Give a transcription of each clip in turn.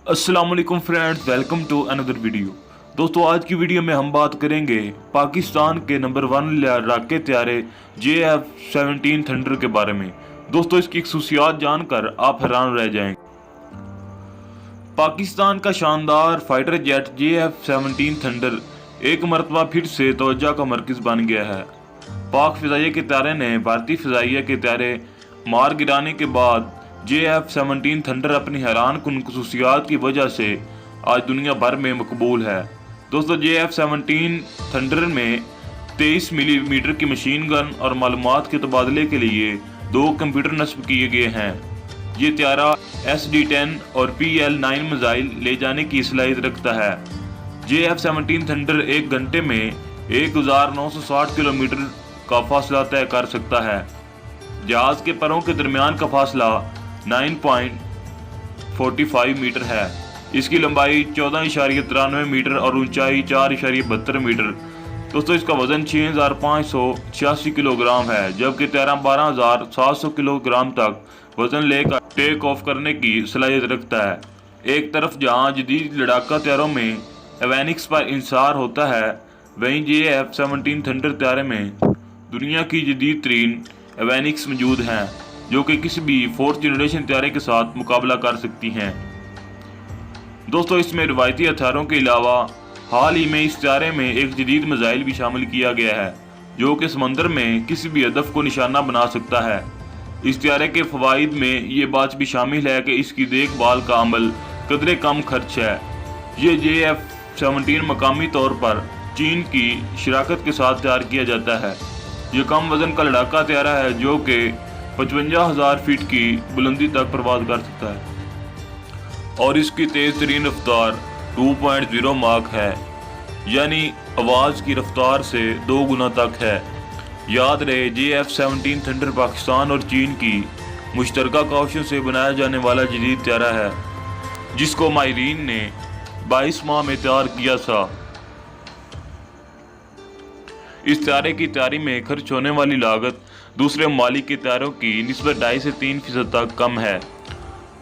अस्सलाम वालेकुम friends, welcome to another video. दोस्तों, आज की वीडियो में हम बात करेंगे पाकिस्तान के नंबर 1 लड़ाके त्यारे JF-17 थंडर के बारे में। दोस्तों, इसकी खसूसियात जानकर आप हैरान रह जाएंगे। पाकिस्तान का शानदार फाइटर जेट JF-17 थंडर एक मरतबा फिर से तवज्जो का मरकज बन गया है। पाक फिजाइया के त्यारे ने भारतीय फिजाइया के त्यारे मार गिराने के बाद JF-17 थंडर अपनी हैरान कुन खसूसियात की वजह से आज दुनिया भर में मकबूल है। दोस्तों, JF-17 थंडर में 23 मिलीमीटर की मशीन गन और मालूमात के तबादले के लिए 2 कंप्यूटर नस्ब किए गए हैं। ये त्यारा SD-10 और PL-9 मिसाइल ले जाने की सलाहियत रखता है। JF-17 थंडर एक घंटे में 1960 किलोमीटर का फासला तय कर सकता है। जहाज के परों के दरमियान का फासला 9.45 मीटर है। इसकी लंबाई 14.93 मीटर और ऊंचाई 4.72 मीटर। दोस्तों, इसका वजन 6,586 किलोग्राम है, जबकि त्यारा 12,700 किलोग्राम तक वजन लेकर टेक ऑफ करने की सलाहियत रखता है। एक तरफ जहां जदीद लड़ाका त्यारों में एवेनिक्स पर इंसार होता है, वहीं JF-17 थंडर त्यारे में दुनिया की जदीद तरीन एवेनिक्स मौजूद हैं, जो कि किसी भी 4th जनरेशन त्यारे के साथ मुकाबला कर सकती हैं। दोस्तों, इसमें रिवायती हथियारों के अलावा हाल ही में इस त्यारे में एक जदीद मिसाइल भी शामिल किया गया है, जो कि समंदर में किसी भी हदफ को निशाना बना सकता है। इस त्यारे के फवाइद में ये बात भी शामिल है कि इसकी देखभाल का अमल कदरे कम खर्च है। ये JF-17 मकामी तौर पर चीन की शराकत के साथ तैयार किया जाता है। ये कम वजन का लड़ाका त्यारा है जो कि 55,000 फीट की बुलंदी तक परवाज कर सकता है और इसकी तेज तरीन रफ्तार 2.0 माक है, यानी आवाज की रफ्तार से 2 गुना तक है। याद रहे, JF-17 थंडर पाकिस्तान और चीन की मुश्तरका काविशों से बनाया जाने वाला जदीद त्यारा है, जिसको माहिरीन ने 22 माह में तैयार किया था। इस त्यारे की तैयारी में खर्च होने वाली लागत दूसरे ममालिक के त्यारों की निस्बत 2.5 से 3% तक कम है।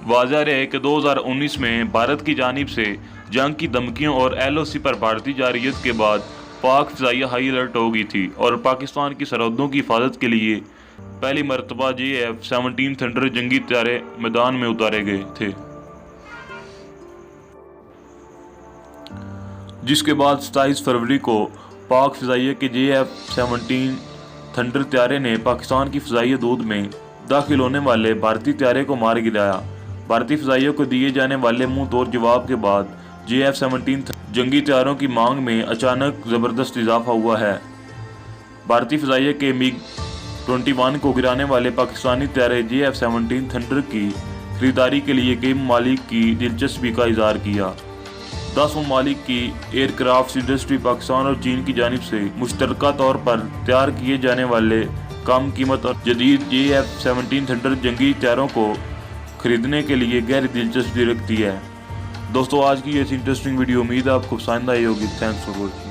वाज़ह रहे कि 2019 में भारत की जानिब से जंग की धमकियों और LOC पर भारतीय जारियत के बाद पाक फिजाइया हाई अलर्ट हो गई थी और पाकिस्तान की सरहदों की हिफाजत के लिए पहली मरतबा JF-17 थंडर जंगी त्यारे मैदान में उतारे गए थे, जिसके बाद 27 फरवरी को पाक फिजाइया के JF-17 थंडर त्यारे ने पाकिस्तान की फिजाइया दूध में दाखिल होने वाले भारतीय त्यारे को मार गिराया। भारतीय फिजाइयों को दिए जाने वाले मुंह तोड़ जवाब के बाद JF-17 जंगी त्यारों की मांग में अचानक ज़बरदस्त इजाफा हुआ है। भारतीय फिजाइया के MiG-21 को गिराने वाले पाकिस्तानी त्यारे JF-17 थंडर की खरीदारी के लिए कई ममालिक की दिलचस्पी का इजहार किया। 10 ममालिक की एयरक्राफ्ट इंडस्ट्री पाकिस्तान और चीन की जानिब से मुश्तरका तौर पर तैयार किए जाने वाले कम कीमत और जदीद JF-17 थंडर जंगी त्यारों को खरीदने के लिए गहरी दिलचस्पी रखती है। दोस्तों, आज की ये इंटरेस्टिंग वीडियो उम्मीद है आपको पसंद आई होगी। Thanks for watching.